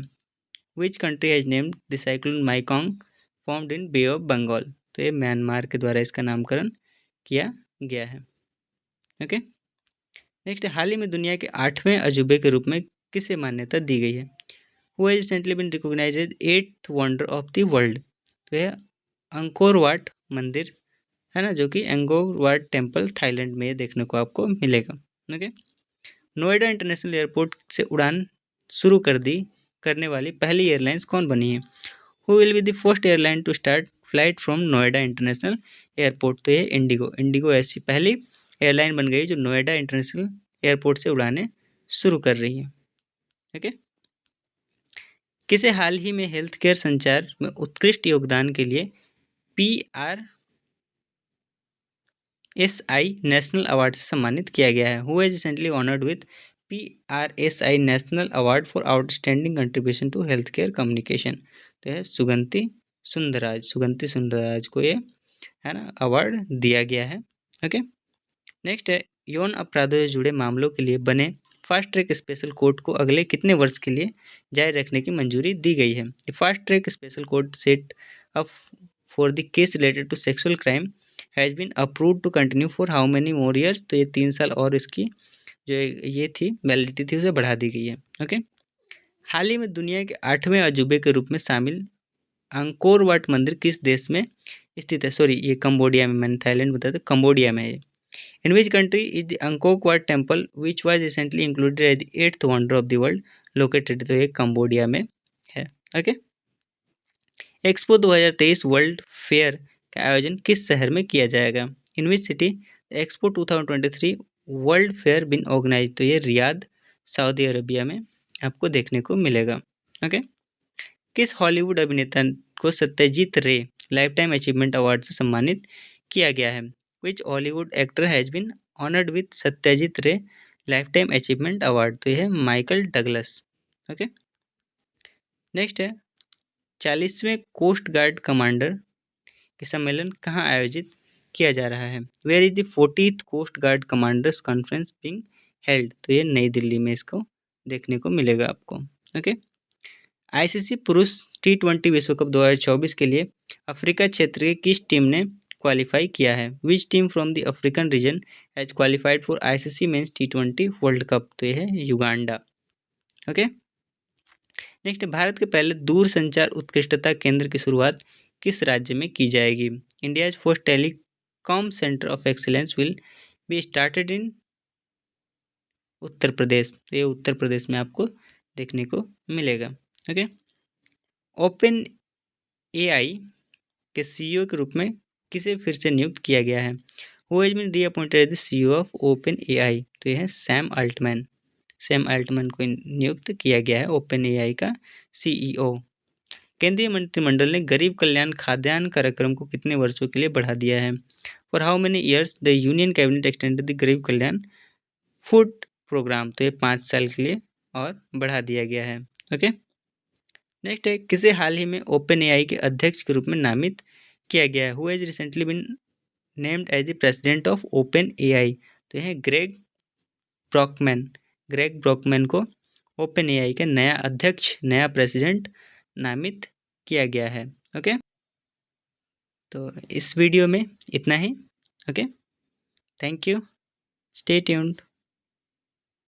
Which country has named the cyclone Michaung formed in bay of Bengal. तो ये म्यांमार के द्वारा इसका नामकरण किया गया है। ओके, नेक्स्ट, हाल ही में दुनिया के 8वें अजूबे के रूप में किसे मान्यता दी गई है? Who has recently been recognised as 8th wonder of the world. तो यह अंकोर वाट मंदिर है ना, जो कि एंगोर वाट टेम्पल थाईलैंड में देखने को आपको मिलेगा। ओके, नोएडा इंटरनेशनल एयरपोर्ट से उड़ान शुरू करने वाली पहली एयरलाइंस कौन बनी है? Who will be the first airline to start flight from Noida international airport. तो ये इंडिगो इंडिगो ऐसी पहली एयरलाइन बन गई जो नोएडा इंटरनेशनल एयरपोर्ट से उड़ानें शुरू कर रही है। ओके, किसे हाल ही में हेल्थ केयर संचार में उत्कृष्ट योगदान के लिए PRSI नेशनल अवार्ड से सम्मानित किया गया है? Who has recently honoured with PRSI national award for outstanding contribution to health care communication. तो यह सुगंती सुंदरराज को ये है ना अवार्ड दिया गया है। ओके, नेक्स्ट है, यौन अपराधों से जुड़े मामलों के लिए बने फास्ट ट्रैक स्पेशल कोर्ट को अगले कितने वर्ष के लिए जारी रखने की मंजूरी दी गई है? Fast track special court set up for the case related to sexual crime has been approved to continue for how many more years. तो ये 3 साल और इसकी जो ये थी वैलिडिटी थी उसे बढ़ा दी गई है। ओके, हाल ही में दुनिया के 8वें अजूबे के रूप में शामिल अंकोर वाट मंदिर किस देश में स्थित है? सॉरी, ये कंबोडिया में, मैंने थाईलैंड बताया था, कंबोडिया में है। In which country is the Angkor Wat Temple, which was recently included as the 8th wonder of the world, located? तो ये कंबोडिया में है। ओके, एक्सपो 2023 वर्ल्ड फेयर का आयोजन किस शहर में किया जाएगा? In which city expo 2023 world fair been organise? तो ये रियाद, सऊदी अरबिया में आपको देखने को मिलेगा। ओके, किस हॉलीवुड अभिनेता को Satyajit Ray life time achievement award से सम्मानित किया गया है? Which Hollywood actor has been honoured with Satyajit Ray life time achievement award? तो यह है माइकल डगलस। ओके, नेक्स्ट है, 40वें कोस्ट गार्ड कमांडर के सम्मेलन कहाँ आयोजित किया जा रहा है? Where is the 40th coast guard commanders conference being held? तो ये नई दिल्ली में इसको देखने को मिलेगा आपको। ओके, आईसीसी पुरुष T20 विश्व कप 2024 के लिए अफ्रीका क्षेत्र की किस टीम ने क्वालिफाई किया है? Which team from the African region has qualified for ICC men's T20 world cup? तो यह है युगांडा। ओके, नेक्स्ट, भारत के पहले दूरसंचार उत्कृष्टता केंद्र की शुरुआत किस राज्य में की जाएगी? India's first telecom centre of excellence will be started in Uttar Pradesh. तो ये उत्तर प्रदेश में आपको देखने को मिलेगा। ओके, ओपन एआई के सीईओ के रूप में किसे फिर से नियुक्त किया गया है? Who has been reappointed as the CEO of OpenAI? तो यह है सैम अल्टमैन को नियुक्त किया गया है ओपन एआई का सीईओ। केंद्रीय मंत्रिमंडल ने गरीब कल्याण खाद्यान्न कार्यक्रम को कितने वर्षों के लिए बढ़ा दिया है? For how many years the union cabinet extended the गरीब कल्याण फूड प्रोग्राम? तो ये 5 साल के लिए और बढ़ा दिया गया है। ओके, नेक्स्ट है, किसे हाल ही में ओपन एआई के अध्यक्ष के रूप में नामित किया गया है? Who has recently been named as the president of OpenAI? तो यह ग्रेग ब्रॉकमैन को ओपन एआई का नया अध्यक्ष, नया प्रेसिडेंट नामित किया गया है। ओके, तो इस वीडियो में इतना ही। Okay, thank you, stay tuned.